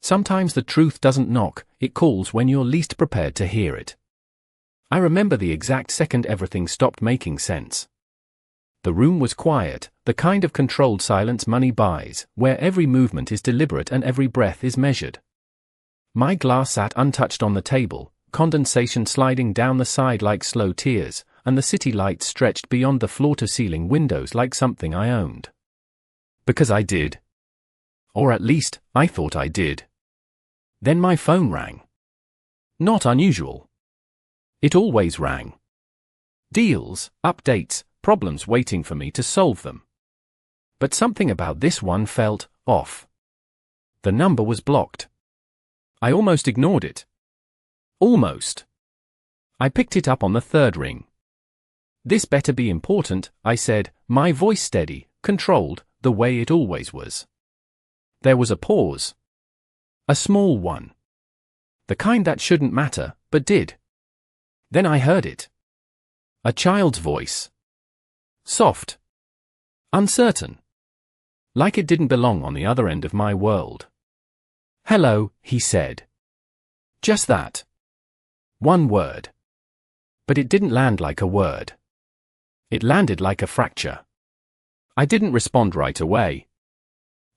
Sometimes the truth doesn't knock, it calls when you're least prepared to hear it. I remember the exact second everything stopped making sense. The room was quiet, the kind of controlled silence money buys, where every movement is deliberate and every breath is measured. My glass sat untouched on the table, condensation sliding down the side like slow tears, and the city lights stretched beyond the floor-to-ceiling windows like something I owned. Because I did. Or at least, I thought I did. Then my phone rang. Not unusual. It always rang. Deals, updates, problems waiting for me to solve them. But something about this one felt off. The number was blocked. I almost ignored it. Almost. I picked it up on the third ring. This better be important, I said, my voice steady, controlled, the way it always was. There was a pause. A small one. The kind that shouldn't matter, but did. Then I heard it. A child's voice. Soft. Uncertain. Like it didn't belong on the other end of my world. Hello, he said. Just that. One word. But it didn't land like a word. It landed like a fracture. I didn't respond right away.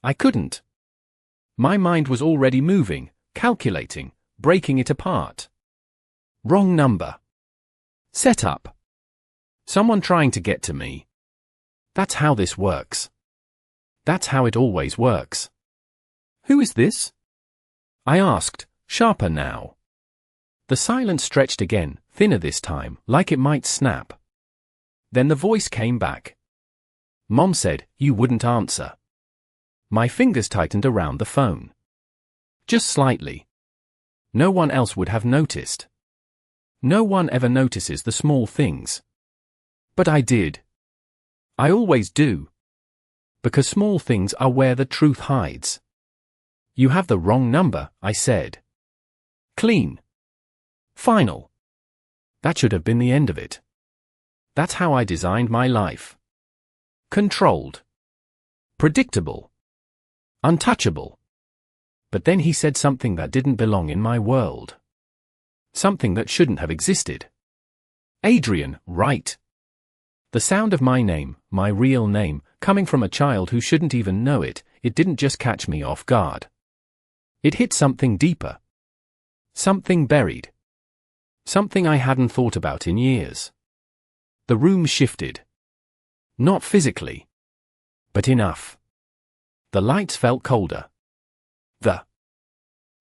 I couldn't. My mind was already moving, calculating, breaking it apart. Wrong number. Set up. Someone trying to get to me. That's how this works. That's how it always works. Who is this? I asked, sharper now. The silence stretched again, thinner this time, like it might snap. Then the voice came back. Mom said, you wouldn't answer. My fingers tightened around the phone. Just slightly. No one else would have noticed. No one ever notices the small things. But I did. I always do. Because small things are where the truth hides. You have the wrong number, I said. Clean. Final. That should have been the end of it. That's how I designed my life. Controlled. Predictable. Untouchable. But then he said something that didn't belong in my world. Something that shouldn't have existed. Adrian, right. The sound of my name, my real name, coming from a child who shouldn't even know it, it didn't just catch me off guard. It hit something deeper. Something buried. Something I hadn't thought about in years. The room shifted. Not physically. But enough. The lights felt colder. The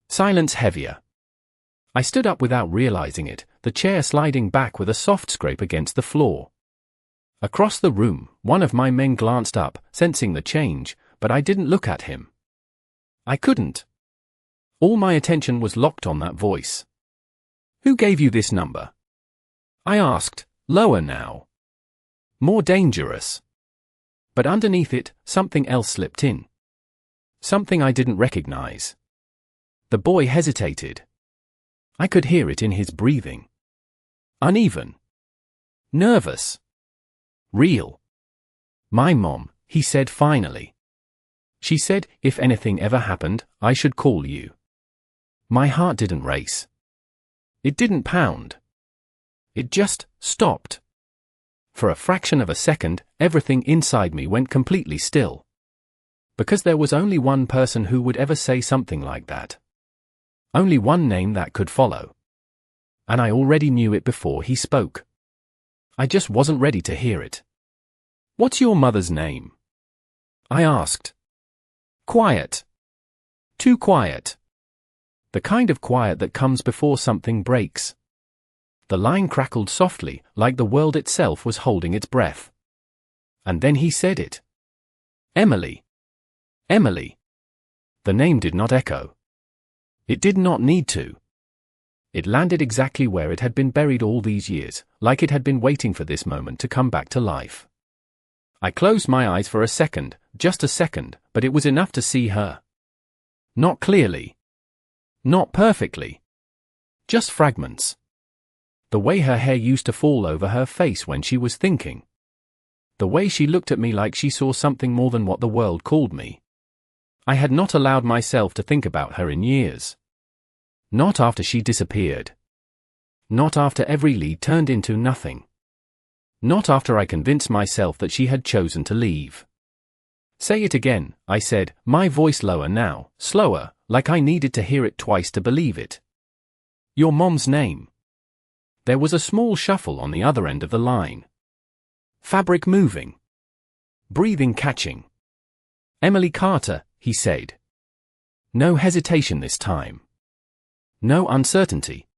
silence heavier. I stood up without realizing it, the chair sliding back with a soft scrape against the floor. Across the room, one of my men glanced up, sensing the change, but I didn't look at him. I couldn't. All my attention was locked on that voice. Who gave you this number? I asked, lower now. More dangerous. But underneath it, something else slipped in. Something I didn't recognize. The boy hesitated. I could hear it in his breathing. Uneven. Nervous. Real. My mom, he said finally. She said, if anything ever happened, I should call you. My heart didn't race. It didn't pound. It just stopped. For a fraction of a second, everything inside me went completely still. Because there was only one person who would ever say something like that. Only one name that could follow. And I already knew it before he spoke. I just wasn't ready to hear it. What's your mother's name? I asked. Quiet. Too quiet. The kind of quiet that comes before something breaks. The line crackled softly, like the world itself was holding its breath. And then he said it. Emily. Emily. The name did not echo. It did not need to. It landed exactly where it had been buried all these years, like it had been waiting for this moment to come back to life. I closed my eyes for a second, just a second, but it was enough to see her. Not clearly. Not perfectly. Just fragments. The way her hair used to fall over her face when she was thinking. The way she looked at me like she saw something more than what the world called me. I had not allowed myself to think about her in years. Not after she disappeared. Not after every lead turned into nothing. Not after I convinced myself that she had chosen to leave. Say it again, I said, my voice lower now, slower, like I needed to hear it twice to believe it. Your mom's name. There was a small shuffle on the other end of the line. Fabric moving. Breathing catching. Emily Carter, he said. No hesitation this time. No uncertainty.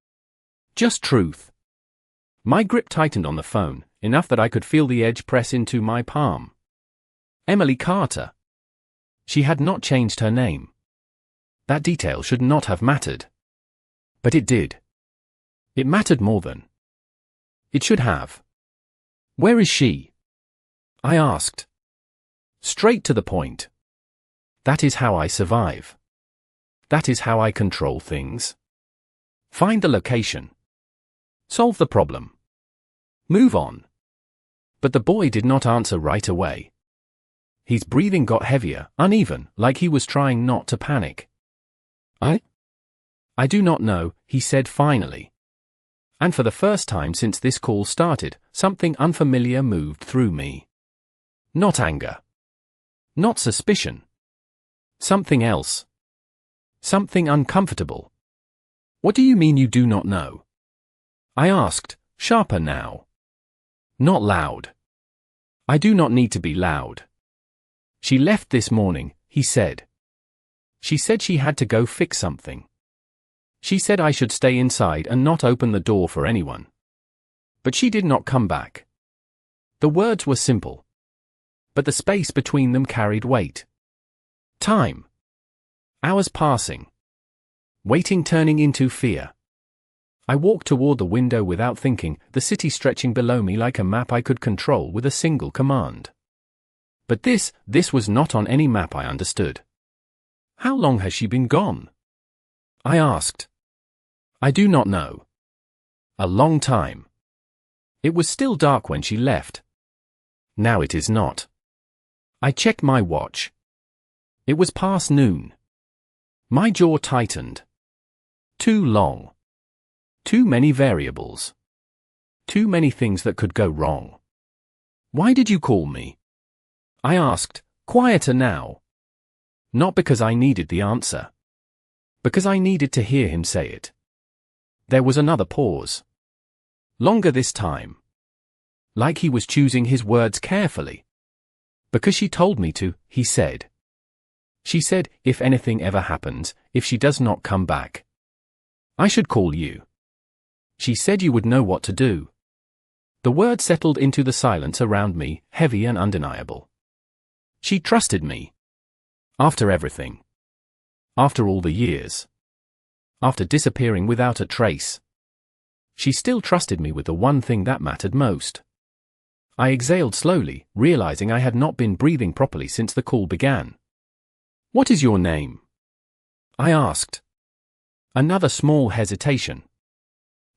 Just truth. My grip tightened on the phone, enough that I could feel the edge press into my palm. Emily Carter. She had not changed her name. That detail should not have mattered. But it did. It mattered more than it should have. Where is she? I asked. Straight to the point. That is how I survive. That is how I control things. Find the location. Solve the problem. Move on. But the boy did not answer right away. His breathing got heavier, uneven, like he was trying not to panic. I do not know, he said finally. And for the first time since this call started, something unfamiliar moved through me. Not anger. Not suspicion. Something else. Something uncomfortable. What do you mean you do not know? I asked, sharper now. Not loud. I do not need to be loud. She left this morning, he said. She said she had to go fix something. She said I should stay inside and not open the door for anyone. But she did not come back. The words were simple. But the space between them carried weight. Time. Hours passing. Waiting turning into fear. I walked toward the window without thinking, the city stretching below me like a map I could control with a single command. But this was not on any map I understood. How long has she been gone? I asked. I do not know. A long time. It was still dark when she left. Now it is not. I checked my watch. It was past noon. My jaw tightened. Too long. Too many variables. Too many things that could go wrong. Why did you call me? I asked, quieter now. Not because I needed the answer. Because I needed to hear him say it. There was another pause. Longer this time. Like he was choosing his words carefully. Because she told me to, he said. She said, if anything ever happens, if she does not come back, I should call you. She said you would know what to do. The word settled into the silence around me, heavy and undeniable. She trusted me. After everything. After all the years. After disappearing without a trace. She still trusted me with the one thing that mattered most. I exhaled slowly, realizing I had not been breathing properly since the call began. What is your name? I asked. Another small hesitation.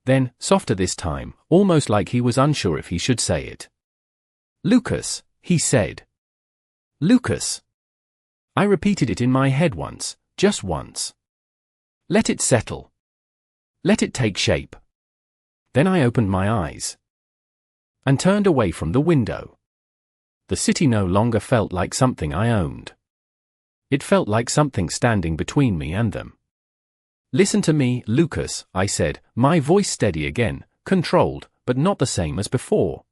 Then, softer this time, almost like he was unsure if he should say it. Lucas, he said. Lucas. I repeated it in my head once, just once. Let it settle. Let it take shape. Then I opened my eyes. And turned away from the window. The city no longer felt like something I owned. It felt like something standing between me and them. Listen to me, Lucas, I said, my voice steady again, controlled, but not the same as before.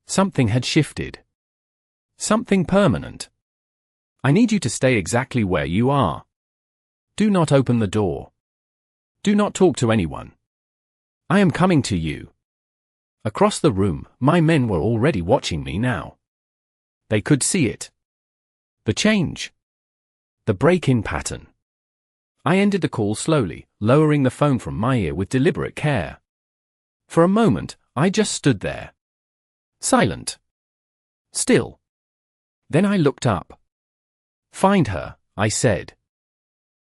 Something had shifted. Something permanent. I need you to stay exactly where you are. Do not open the door. Do not talk to anyone. I am coming to you. Across the room, my men were already watching me now. They could see it. The change. The break-in pattern. I ended the call slowly, lowering the phone from my ear with deliberate care. For a moment, I just stood there. Silent. Still. Then I looked up. Find her, I said.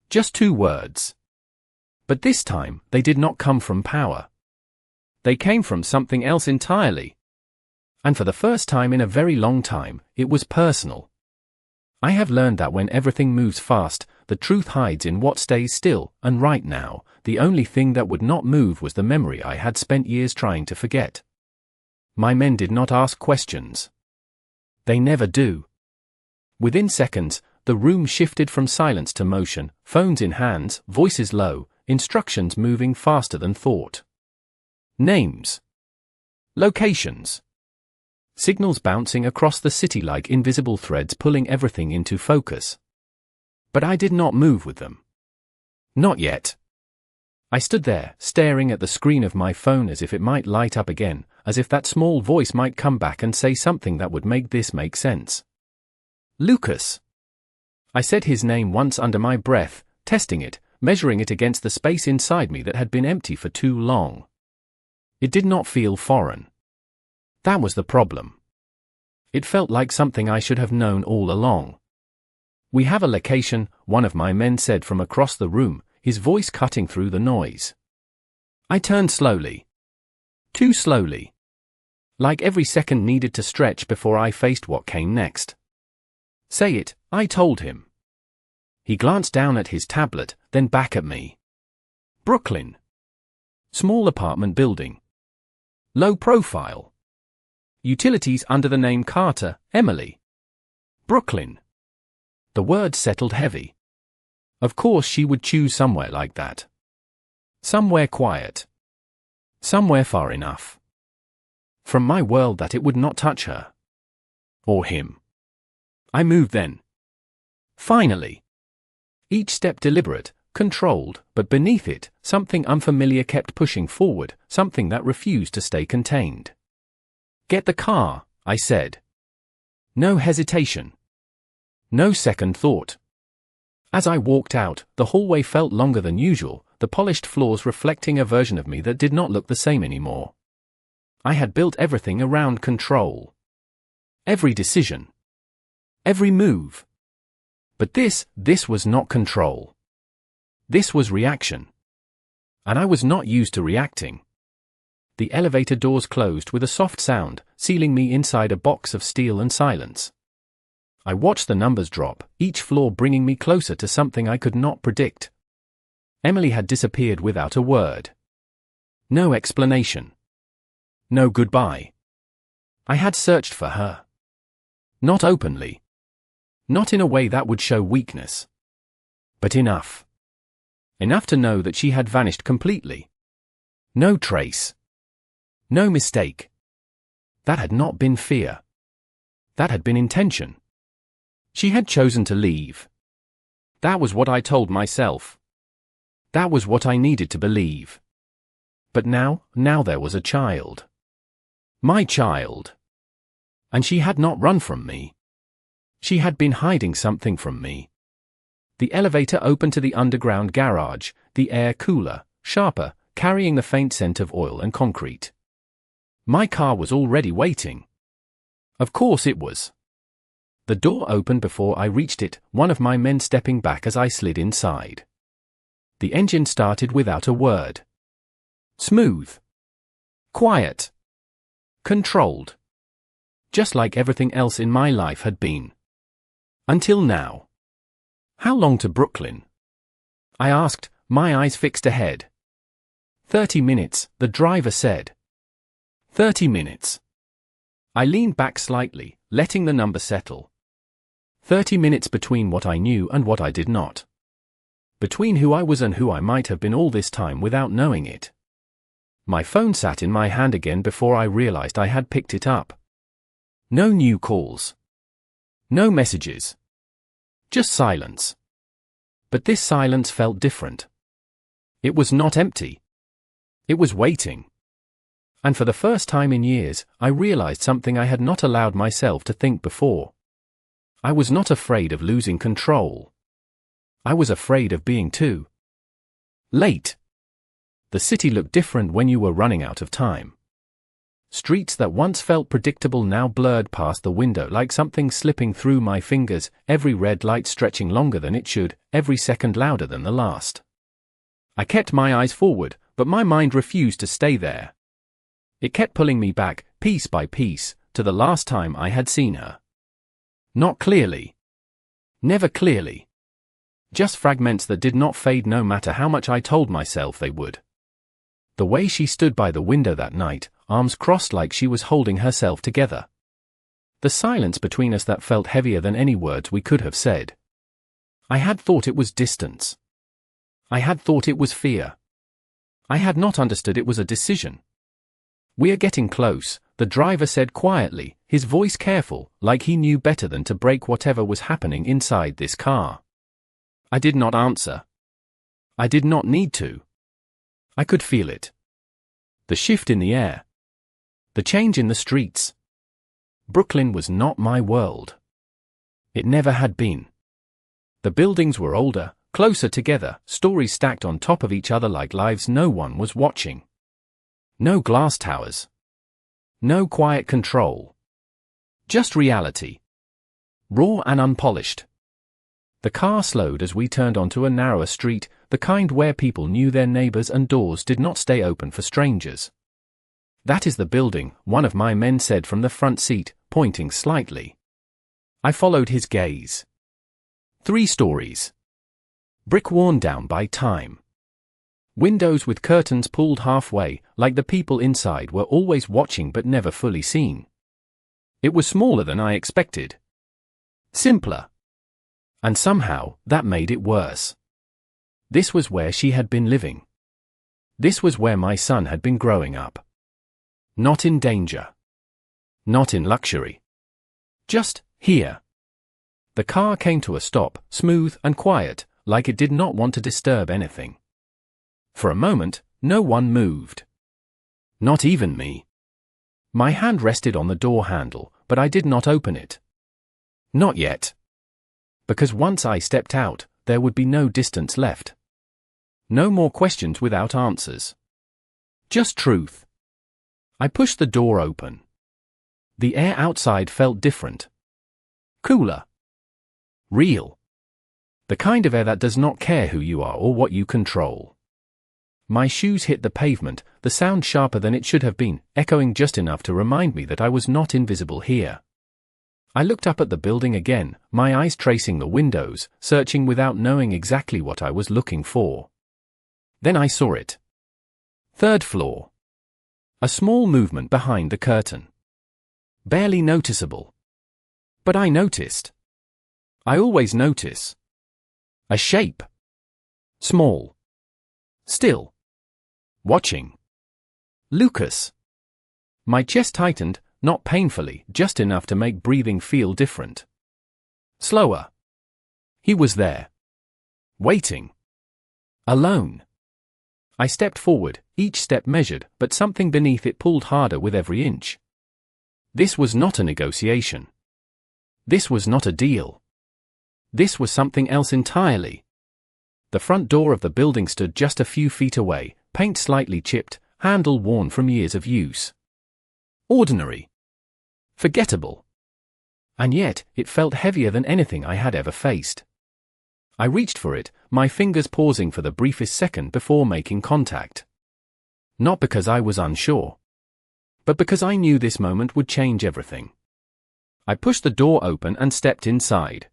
Just 2 words. But this time, they did not come from power. They came from something else entirely. And for the first time in a very long time, it was personal. I have learned that when everything moves fast, the truth hides in what stays still, and right now, the only thing that would not move was the memory I had spent years trying to forget. My men did not ask questions. They never do. Within seconds, the room shifted from silence to motion, phones in hands, voices low, instructions moving faster than thought. Names. Locations. Signals bouncing across the city like invisible threads pulling everything into focus. But I did not move with them. Not yet. I stood there, staring at the screen of my phone as if it might light up again, as if that small voice might come back and say something that would make this make sense. Lucas. I said his name once under my breath, testing it, measuring it against the space inside me that had been empty for too long. It did not feel foreign. That was the problem. It felt like something I should have known all along. We have a location, one of my men said from across the room, his voice cutting through the noise. I turned slowly. Too slowly. Like every second needed to stretch before I faced what came next. Say it, I told him. He glanced down at his tablet, then back at me. Brooklyn. Small apartment building. Low profile. Utilities under the name Carter, Emily. Brooklyn. The words settled heavy. Of course she would choose somewhere like that. Somewhere quiet. Somewhere far enough from my world that it would not touch her. Or him. I moved then. Finally. Each step deliberate, controlled, but beneath it, something unfamiliar kept pushing forward, something that refused to stay contained. Get the car, I said. No hesitation. No second thought. As I walked out, the hallway felt longer than usual, the polished floors reflecting a version of me that did not look the same anymore. I had built everything around control. Every decision. Every move. But this was not control. This was reaction. And I was not used to reacting. The elevator doors closed with a soft sound, sealing me inside a box of steel and silence. I watched the numbers drop, each floor bringing me closer to something I could not predict. Emily had disappeared without a word. No explanation. No goodbye. I had searched for her. Not openly. Not in a way that would show weakness. But enough. Enough to know that she had vanished completely. No trace. No mistake. That had not been fear. That had been intention. She had chosen to leave. That was what I told myself. That was what I needed to believe. But now there was a child. My child. And she had not run from me. She had been hiding something from me. The elevator opened to the underground garage, the air cooler, sharper, carrying the faint scent of oil and concrete. My car was already waiting. Of course it was. The door opened before I reached it, one of my men stepping back as I slid inside. The engine started without a word. Smooth. Quiet. Controlled. Just like everything else in my life had been. Until now. How long to Brooklyn? I asked, my eyes fixed ahead. 30 minutes, the driver said. 30 minutes. I leaned back slightly, letting the number settle. 30 minutes between what I knew and what I did not. Between who I was and who I might have been all this time without knowing it. My phone sat in my hand again before I realized I had picked it up. No new calls. No messages. Just silence. But this silence felt different. It was not empty. It was waiting. And for the first time in years, I realized something I had not allowed myself to think before. I was not afraid of losing control. I was afraid of being too late. The city looked different when you were running out of time. Streets that once felt predictable now blurred past the window like something slipping through my fingers, every red light stretching longer than it should, every second louder than the last. I kept my eyes forward, but my mind refused to stay there. It kept pulling me back, piece by piece, to the last time I had seen her. Not clearly. Never clearly. Just fragments that did not fade no matter how much I told myself they would. The way she stood by the window that night, arms crossed like she was holding herself together. The silence between us that felt heavier than any words we could have said. I had thought it was distance. I had thought it was fear. I had not understood it was a decision. "We are getting close," the driver said quietly, his voice careful, like he knew better than to break whatever was happening inside this car. I did not answer. I did not need to. I could feel it. The shift in the air. The change in the streets. Brooklyn was not my world. It never had been. The buildings were older, closer together, stories stacked on top of each other like lives no one was watching. No glass towers. No quiet control. Just reality. Raw and unpolished. The car slowed as we turned onto a narrower street, the kind where people knew their neighbors and doors did not stay open for strangers. "That is the building," one of my men said from the front seat, pointing slightly. I followed his gaze. 3 stories. Brick worn down by time. Windows with curtains pulled halfway, like the people inside were always watching but never fully seen. It was smaller than I expected. Simpler. And somehow, that made it worse. This was where she had been living. This was where my son had been growing up. Not in danger. Not in luxury. Just here. The car came to a stop, smooth and quiet, like it did not want to disturb anything. For a moment, no one moved. Not even me. My hand rested on the door handle, but I did not open it. Not yet. Because once I stepped out, there would be no distance left. No more questions without answers. Just truth. I pushed the door open. The air outside felt different. Cooler. Real. The kind of air that does not care who you are or what you control. My shoes hit the pavement, the sound sharper than it should have been, echoing just enough to remind me that I was not invisible here. I looked up at the building again, my eyes tracing the windows, searching without knowing exactly what I was looking for. Then I saw it. 3rd floor. A small movement behind the curtain. Barely noticeable. But I noticed. I always notice. A shape. Small. Still. Watching. Lucas. My chest tightened, not painfully, just enough to make breathing feel different. Slower. He was there. Waiting. Alone. I stepped forward, each step measured, but something beneath it pulled harder with every inch. This was not a negotiation. This was not a deal. This was something else entirely. The front door of the building stood just a few feet away, paint slightly chipped, handle worn from years of use. Ordinary. Forgettable. And yet, it felt heavier than anything I had ever faced. I reached for it, my fingers pausing for the briefest second before making contact. Not because I was unsure, but because I knew this moment would change everything. I pushed the door open and stepped inside.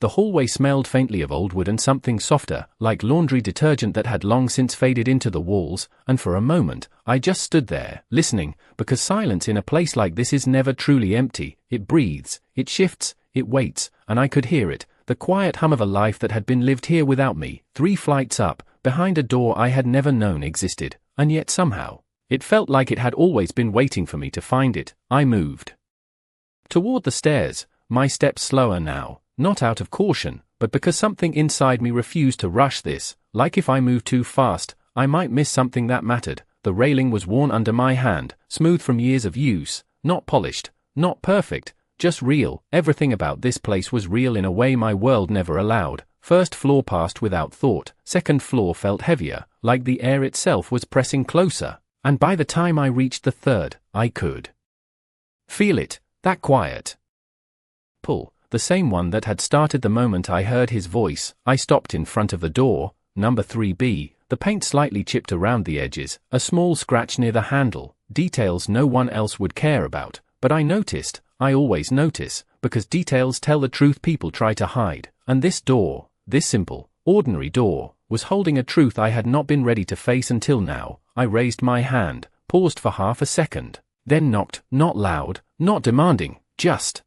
The hallway smelled faintly of old wood and something softer, like laundry detergent that had long since faded into the walls, and for a moment, I just stood there, listening, because silence in a place like this is never truly empty. It breathes, it shifts, it waits, and I could hear it, the quiet hum of a life that had been lived here without me, 3 flights up, behind a door I had never known existed, and yet somehow, it felt like it had always been waiting for me to find it. I moved toward the stairs, my steps slower now. Not out of caution, but because something inside me refused to rush this, like if I moved too fast, I might miss something that mattered. The railing was worn under my hand, smooth from years of use, not polished, not perfect, just real. Everything about this place was real in a way my world never allowed. 1st floor passed without thought, 2nd floor felt heavier, like the air itself was pressing closer, and by the time I reached the 3rd, I could feel it, that quiet pull. The same one that had started the moment I heard his voice. I stopped in front of the door, number 3B, the paint slightly chipped around the edges, a small scratch near the handle, details no one else would care about, but I noticed. I always notice, because details tell the truth people try to hide, and this door, this simple, ordinary door, was holding a truth I had not been ready to face until now. I raised my hand, paused for half a second, then knocked, not loud, not demanding, just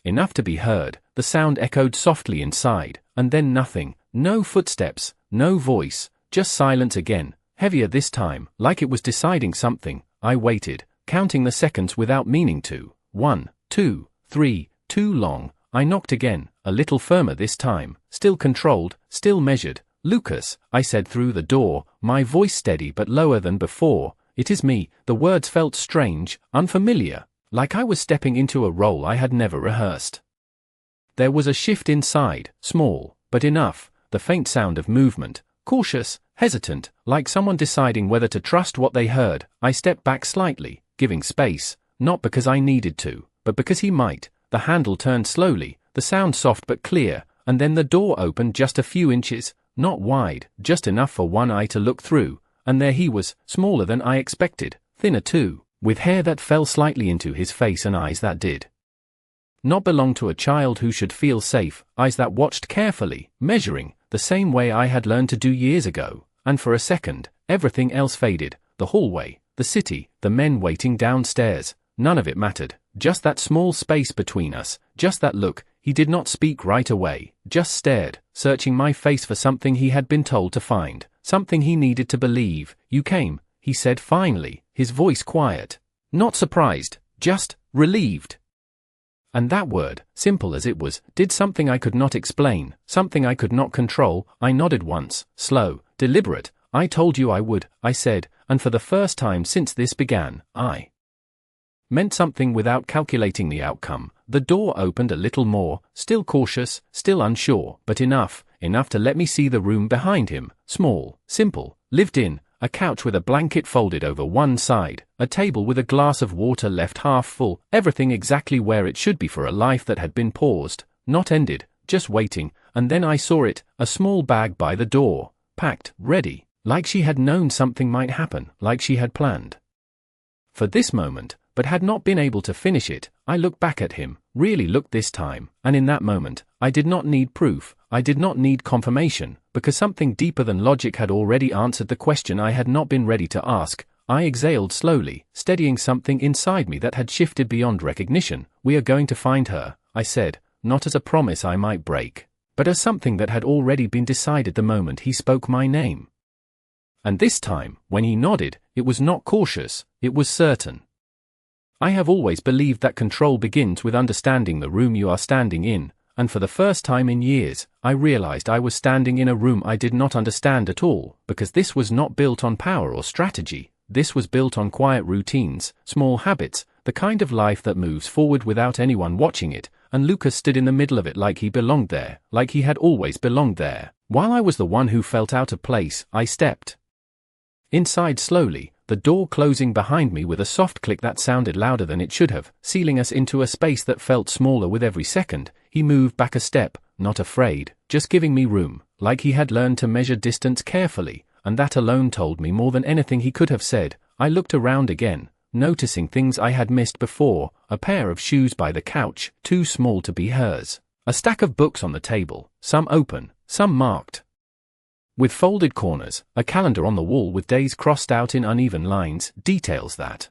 enough to be heard. The sound echoed softly inside, and then nothing, no footsteps, no voice, just silence again, heavier this time, like it was deciding something. I waited, counting the seconds without meaning to. 1, 2, 3, too long. I knocked again, a little firmer this time, still controlled, still measured. "Lucas," I said through the door, my voice steady but lower than before. "It is me." The words felt strange, unfamiliar, like I was stepping into a role I had never rehearsed. There was a shift inside, small, but enough, the faint sound of movement, cautious, hesitant, like someone deciding whether to trust what they heard. I stepped back slightly, giving space, not because I needed to, but because he might. The handle turned slowly, the sound soft but clear, and then the door opened just a few inches, not wide, just enough for one eye to look through, and there he was, smaller than I expected, thinner too, with hair that fell slightly into his face and eyes that did not belong to a child who should feel safe, eyes that watched carefully, measuring, the same way I had learned to do years ago. And for a second, everything else faded, the hallway, the city, the men waiting downstairs, none of it mattered, just that small space between us, just that look. He did not speak right away, just stared, searching my face for something he had been told to find, something he needed to believe. "You came," he said finally, his voice quiet. Not surprised, just relieved. And that word, simple as it was, did something I could not explain, something I could not control. I nodded once, slow, deliberate. "I told you I would," I said, and for the first time since this began, I meant something without calculating the outcome. The door opened a little more, still cautious, still unsure, but enough to let me see the room behind him, small, simple, lived in, a couch with a blanket folded over one side, a table with a glass of water left half full, everything exactly where it should be for a life that had been paused, not ended, just waiting. And then I saw it, a small bag by the door, packed, ready, like she had known something might happen, like she had planned for this moment, but had not been able to finish it. I looked back at him, really looked this time, and in that moment, I did not need proof, I did not need confirmation, because something deeper than logic had already answered the question I had not been ready to ask. I exhaled slowly, steadying something inside me that had shifted beyond recognition. "We are going to find her," I said, not as a promise I might break, but as something that had already been decided the moment he spoke my name. And this time, when he nodded, it was not cautious, it was certain. I have always believed that control begins with understanding the room you are standing in, and for the first time in years, I realized I was standing in a room I did not understand at all, because this was not built on power or strategy. This was built on quiet routines, small habits, the kind of life that moves forward without anyone watching it, and Lucas stood in the middle of it like he belonged there, like he had always belonged there. While I was the one who felt out of place, I stepped inside slowly, the door closing behind me with a soft click that sounded louder than it should have, sealing us into a space that felt smaller with every second. He moved back a step, not afraid, just giving me room, like he had learned to measure distance carefully, and that alone told me more than anything he could have said. I looked around again, noticing things I had missed before, a pair of shoes by the couch, too small to be hers, a stack of books on the table, some open, some marked with folded corners, a calendar on the wall with days crossed out in uneven lines, details that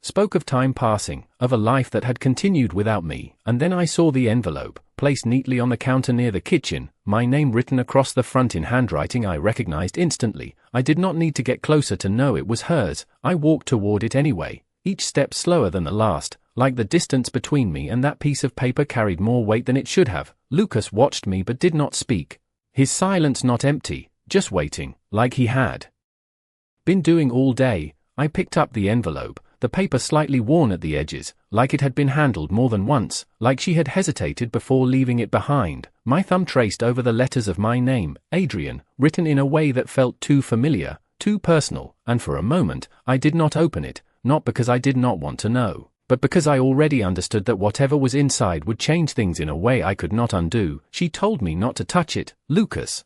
spoke of time passing, of a life that had continued without me. And then I saw the envelope, placed neatly on the counter near the kitchen, my name written across the front in handwriting I recognized instantly. I did not need to get closer to know it was hers. I walked toward it anyway, each step slower than the last, like the distance between me and that piece of paper carried more weight than it should have. Lucas watched me but did not speak. His silence not empty, just waiting, like he had been doing all day. I picked up the envelope, the paper slightly worn at the edges, like it had been handled more than once, like she had hesitated before leaving it behind. My thumb traced over the letters of my name, Adrian, written in a way that felt too familiar, too personal, and for a moment, I did not open it, not because I did not want to know, but because I already understood that whatever was inside would change things in a way I could not undo. "She told me not to touch it," Lucas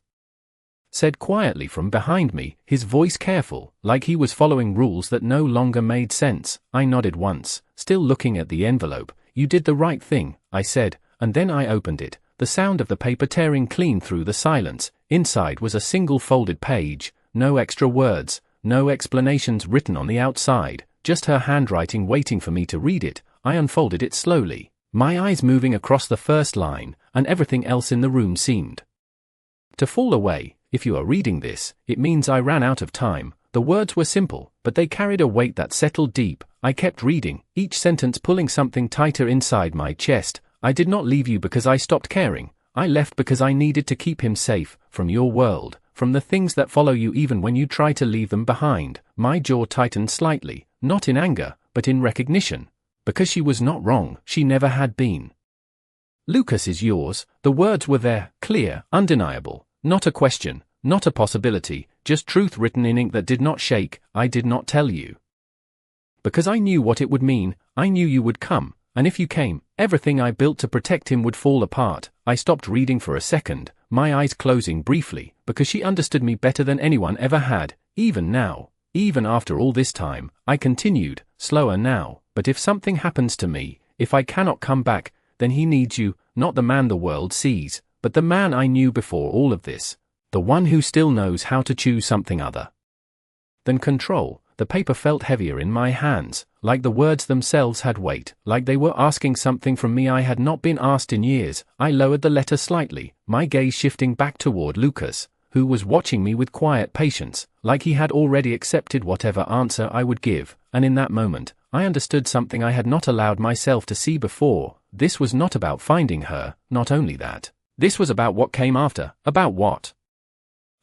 said quietly from behind me, his voice careful, like he was following rules that no longer made sense. I nodded once, still looking at the envelope. You did the right thing, I said, and then I opened it, the sound of the paper tearing clean through the silence. Inside was a single folded page, no extra words, no explanations written on the outside, just her handwriting waiting for me to read it. I unfolded it slowly, my eyes moving across the first line, and everything else in the room seemed to fall away. If you are reading this, it means I ran out of time. The words were simple, but they carried a weight that settled deep. I kept reading, each sentence pulling something tighter inside my chest. I did not leave you because I stopped caring. I left because I needed to keep him safe, from your world, from the things that follow you even when you try to leave them behind. My jaw tightened slightly, not in anger, but in recognition. Because she was not wrong, she never had been. Lucas is yours. The words were there, clear, undeniable. Not a question, not a possibility, just truth written in ink that did not shake. I did not tell you because I knew what it would mean. I knew you would come, and if you came, everything I built to protect him would fall apart. I stopped reading for a second, my eyes closing briefly, because she understood me better than anyone ever had. Even now, even after all this time, I continued, slower now. But if something happens to me, if I cannot come back, then he needs you, not the man the world sees, but the man I knew before all of this, the one who still knows how to choose something other than control. The paper felt heavier in my hands, like the words themselves had weight, like they were asking something from me I had not been asked in years. I lowered the letter slightly, my gaze shifting back toward Lucas, who was watching me with quiet patience, like he had already accepted whatever answer I would give, and in that moment, I understood something I had not allowed myself to see before. This was not about finding her, not only that. This was about what came after, about what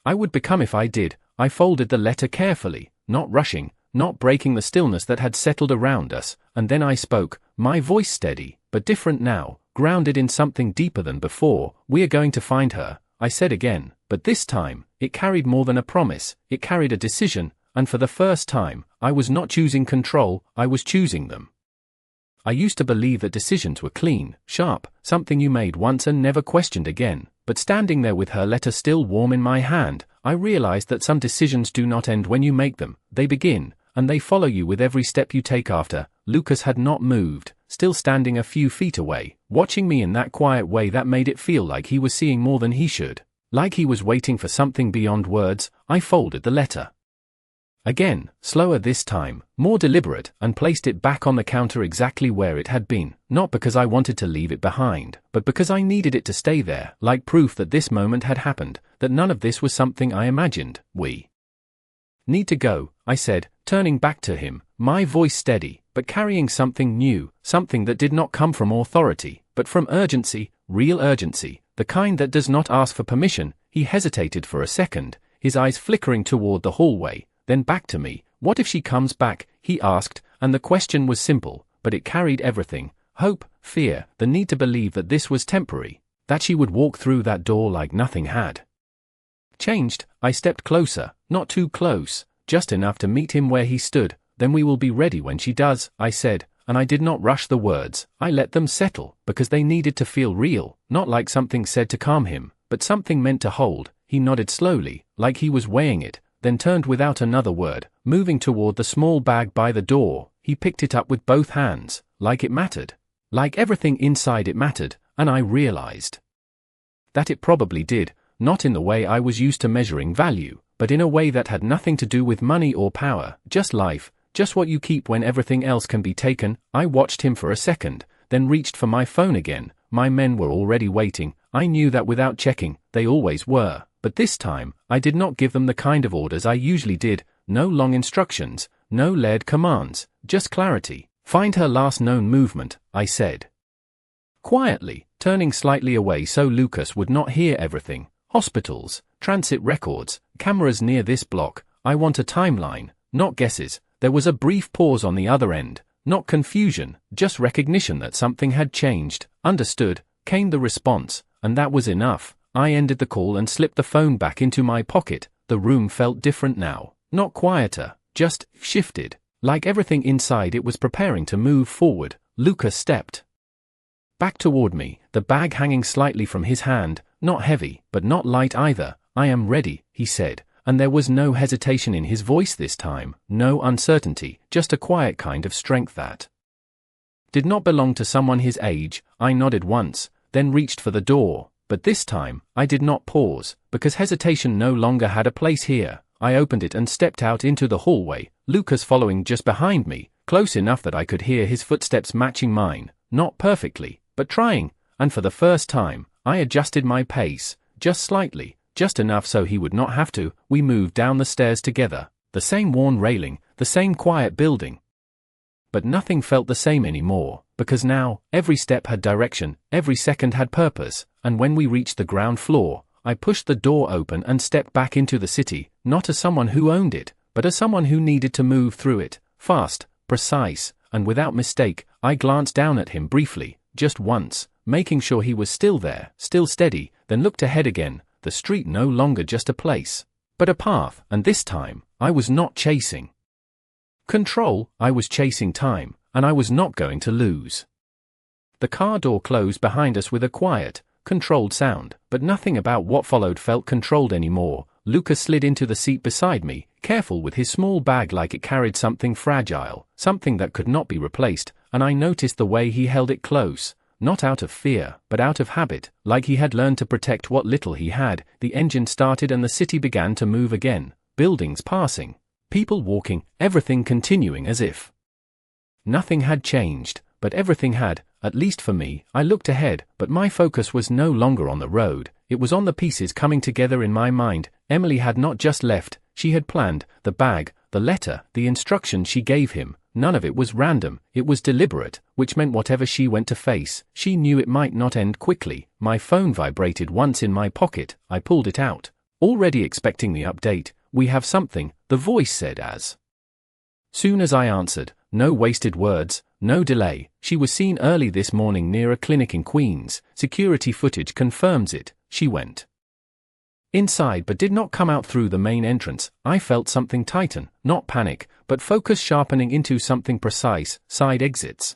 I would become if I did. I folded the letter carefully, not rushing, not breaking the stillness that had settled around us, and then I spoke, my voice steady, but different now, grounded in something deeper than before. We are going to find her, I said again, but this time, it carried more than a promise, it carried a decision, and for the first time, I was not choosing control, I was choosing them. I used to believe that decisions were clean, sharp, something you made once and never questioned again, but standing there with her letter still warm in my hand, I realized that some decisions do not end when you make them, they begin, and they follow you with every step you take after. Lucas had not moved, still standing a few feet away, watching me in that quiet way that made it feel like he was seeing more than he should, like he was waiting for something beyond words. I folded the letter again, slower this time, more deliberate, and placed it back on the counter exactly where it had been, not because I wanted to leave it behind, but because I needed it to stay there, like proof that this moment had happened, that none of this was something I imagined. We need to go, I said, turning back to him, my voice steady, but carrying something new, something that did not come from authority, but from urgency, real urgency, the kind that does not ask for permission. He hesitated for a second, his eyes flickering toward the hallway, then back to me. What if she comes back, he asked, and the question was simple, but it carried everything, hope, fear, the need to believe that this was temporary, that she would walk through that door like nothing had changed. I stepped closer, not too close, just enough to meet him where he stood. Then we will be ready when she does, I said, and I did not rush the words. I let them settle, because they needed to feel real, not like something said to calm him, but something meant to hold. He nodded slowly, like he was weighing it, then turned without another word, moving toward the small bag by the door. He picked it up with both hands, like it mattered, like everything inside it mattered, and I realized that it probably did, not in the way I was used to measuring value, but in a way that had nothing to do with money or power, just life, just what you keep when everything else can be taken. I watched him for a second, then reached for my phone again. My men were already waiting. I knew that without checking, they always were, but this time, I did not give them the kind of orders I usually did, no long instructions, no layered commands, just clarity. Find her last known movement, I said quietly, turning slightly away so Lucas would not hear everything. Hospitals, transit records, cameras near this block. I want a timeline, not guesses. There was a brief pause on the other end, not confusion, just recognition that something had changed. Understood, came the response, and that was enough. I ended the call and slipped the phone back into my pocket. The room felt different now, not quieter, just shifted, like everything inside it was preparing to move forward. Lucas stepped back toward me, the bag hanging slightly from his hand, not heavy, but not light either. I am ready, he said, and there was no hesitation in his voice this time, no uncertainty, just a quiet kind of strength that Did not belong to someone his age. I nodded once, then reached for the door, but this time, I did not pause, because hesitation no longer had a place here. I opened it and stepped out into the hallway, Lucas following just behind me, close enough that I could hear his footsteps matching mine, not perfectly, but trying, and for the first time, I adjusted my pace, just slightly, just enough so he would not have to. We moved down the stairs together, the same worn railing, the same quiet building. But nothing felt the same anymore, because now, every step had direction, every second had purpose, and when we reached the ground floor, I pushed the door open and stepped back into the city, not as someone who owned it, but as someone who needed to move through it, fast, precise, and without mistake. I glanced down at him briefly, just once, making sure he was still there, still steady, then looked ahead again, the street no longer just a place, but a path, and this time, I was not chasing control, I was chasing time, and I was not going to lose. The car door closed behind us with a quiet, controlled sound, but nothing about what followed felt controlled anymore. Lucas slid into the seat beside me, careful with his small bag like it carried something fragile, something that could not be replaced, and I noticed the way he held it close, not out of fear, but out of habit, like he had learned to protect what little he had. The engine started and the city began to move again, buildings passing, people walking, everything continuing as if nothing had changed, but everything had, at least for me. I looked ahead, but my focus was no longer on the road, it was on the pieces coming together in my mind. Emily had not just left, she had planned, the bag, the letter, the instructions she gave him. None of it was random, it was deliberate, which meant whatever she went to face, she knew it might not end quickly. My phone vibrated once in my pocket, I pulled it out, already expecting the update. "We have something," the voice said as soon as I answered. No wasted words, no delay. "She was seen early this morning near a clinic in Queens. Security footage confirms it." She went inside but did not come out through the main entrance. I felt something tighten, not panic, but focus sharpening into something precise. "Side exits?"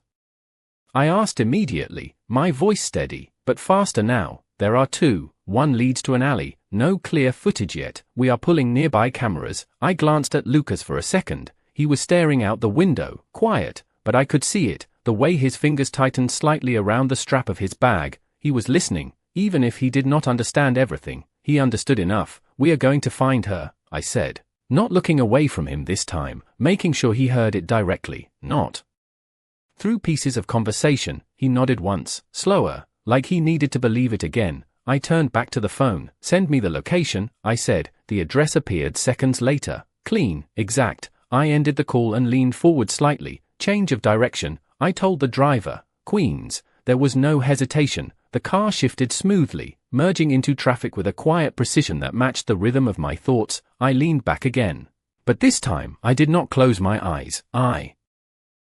I asked immediately, my voice steady, but faster now. "There are two. One leads to an alley. No clear footage yet. We are pulling nearby cameras." I glanced at Lucas for a second. He was staring out the window, quiet, but I could see it, the way his fingers tightened slightly around the strap of his bag. He was listening, even if he did not understand everything. He understood enough. "We are going to find her," I said, not looking away from him this time, making sure he heard it directly, not through pieces of conversation. He nodded once, slower, like he needed to believe it again. I turned back to the phone. "Send me the location," I said. The address appeared seconds later. Clean, exact. I ended the call and leaned forward slightly. Change of direction, I told the driver. Queens. There was no hesitation. The car shifted smoothly, merging into traffic with a quiet precision that matched the rhythm of my thoughts. I leaned back again. But this time, I did not close my eyes. I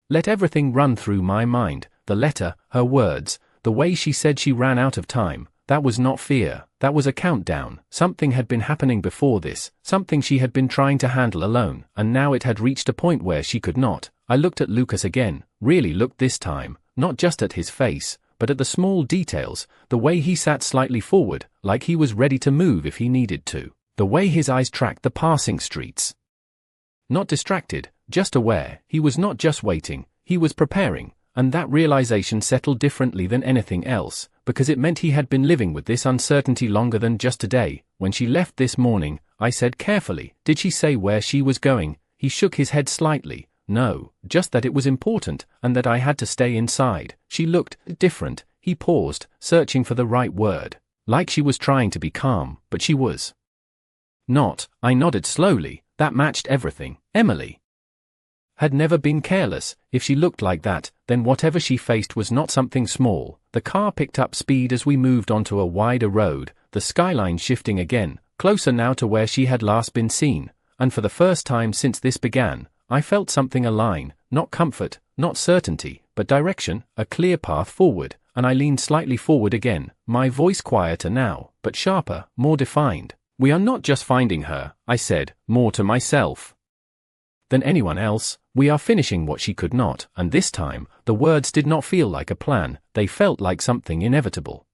let everything run through my mind. The letter, her words, the way she said she ran out of time. That was not fear, that was a countdown. Something had been happening before this, something she had been trying to handle alone, and now it had reached a point where she could not. I looked at Lucas again, really looked this time, not just at his face, but at the small details, the way he sat slightly forward, like he was ready to move if he needed to, the way his eyes tracked the passing streets. Not distracted, just aware. He was not just waiting, he was preparing. And that realization settled differently than anything else, because it meant he had been living with this uncertainty longer than just today. "When she left this morning," I said carefully, "did she say where she was going?" He shook his head slightly. "No, just that it was important, and that I had to stay inside." She looked different. He paused, searching for the right word, like she was trying to be calm, but she was not. I nodded slowly. That matched everything. Emily had never been careless. If she looked like that, then whatever she faced was not something small. The car picked up speed as we moved onto a wider road, the skyline shifting again, closer now to where she had last been seen, and for the first time since this began, I felt something align, not comfort, not certainty, but direction, a clear path forward, and I leaned slightly forward again, my voice quieter now, but sharper, more defined. "We are not just finding her," I said, more to myself than anyone else. "We are finishing what she could not," and this time, the words did not feel like a plan, they felt like something inevitable.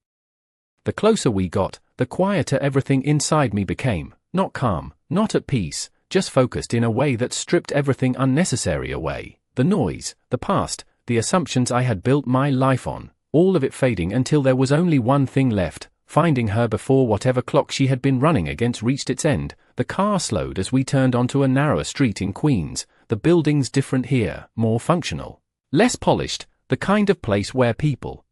The closer we got, the quieter everything inside me became, not calm, not at peace, just focused in a way that stripped everything unnecessary away. The noise, the past, the assumptions I had built my life on, all of it fading until there was only one thing left, finding her before whatever clock she had been running against reached its end. The car slowed as we turned onto a narrower street in Queens. The building's different here, more functional, less polished, the kind of place where people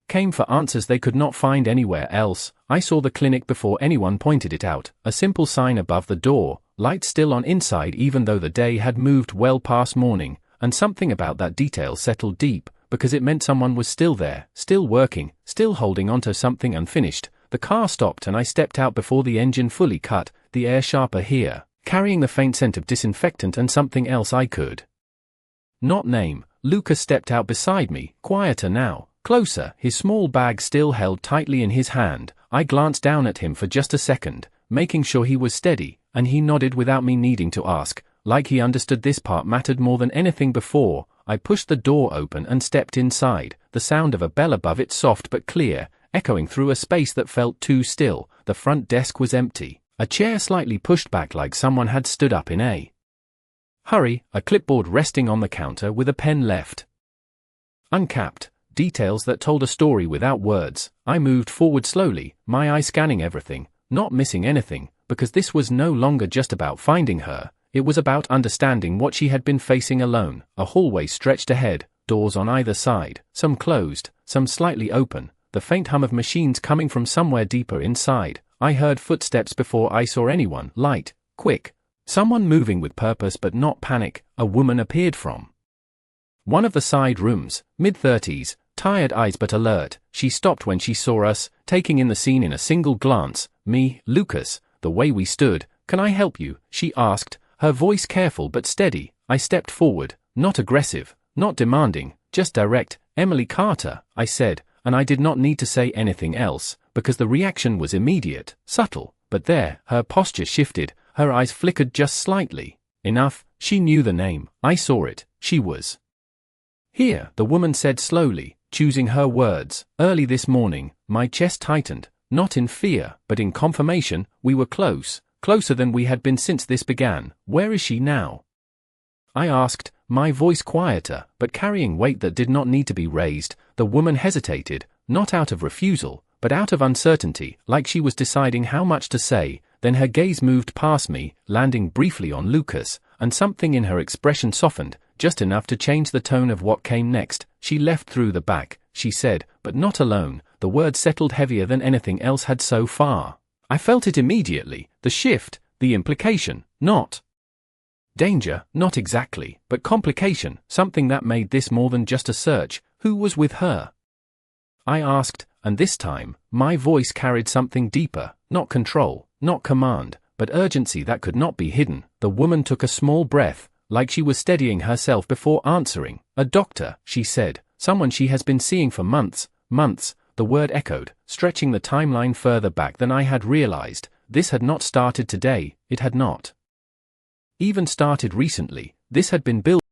came for answers they could not find anywhere else. I saw the clinic before anyone pointed it out, a simple sign above the door, light still on inside even though the day had moved well past morning, and something about that detail settled deep, because it meant someone was still there, still working, still holding onto something unfinished. The car stopped and I stepped out before the engine fully cut, the air sharper here, carrying the faint scent of disinfectant and something else I could not name. Lucas stepped out beside me, quieter now, closer, his small bag still held tightly in his hand. I glanced down at him for just a second, making sure he was steady, and he nodded without me needing to ask, like he understood this part mattered more than anything before. I pushed the door open and stepped inside, the sound of a bell above it soft but clear, echoing through a space that felt too still. The front desk was empty, a chair slightly pushed back like someone had stood up in a hurry, a clipboard resting on the counter with a pen left uncapped, details that told a story without words. I moved forward slowly, my eye scanning everything, not missing anything, because this was no longer just about finding her. It was about understanding what she had been facing alone. A hallway stretched ahead, doors on either side, some closed, some slightly open, the faint hum of machines coming from somewhere deeper inside. I heard footsteps before I saw anyone, light, quick, someone moving with purpose but not panic. A woman appeared from one of the side rooms, mid-30s, tired eyes but alert. She stopped when she saw us, taking in the scene in a single glance. Me, Lucas, the way we stood. "Can I help you?" she asked, her voice careful but steady. I stepped forward, not aggressive, not demanding, just direct. "Emily Carter," I said, and I did not need to say anything else, because the reaction was immediate, subtle, but there. Her posture shifted, her eyes flickered just slightly. Enough, she knew the name. I saw it. She was here, the woman said slowly, choosing her words. "Early this morning." My chest tightened, not in fear, but in confirmation. We were close, closer than we had been since this began. "Where is she now?" I asked, my voice quieter, but carrying weight that did not need to be raised. The woman hesitated, not out of refusal, but out of uncertainty, like she was deciding how much to say. Then her gaze moved past me, landing briefly on Lucas, and something in her expression softened, just enough to change the tone of what came next. "She left through the back," she said, "but not alone." The word settled heavier than anything else had so far. I felt it immediately, the shift, the implication, not danger, not exactly, but complication, something that made this more than just a search. "Who was with her?" I asked, and this time, my voice carried something deeper, not control, not command, but urgency that could not be hidden. The woman took a small breath, like she was steadying herself before answering. "A doctor," she said, "someone she has been seeing for months." Months, the word echoed, stretching the timeline further back than I had realized. This had not started today, it had not even started recently. This had been built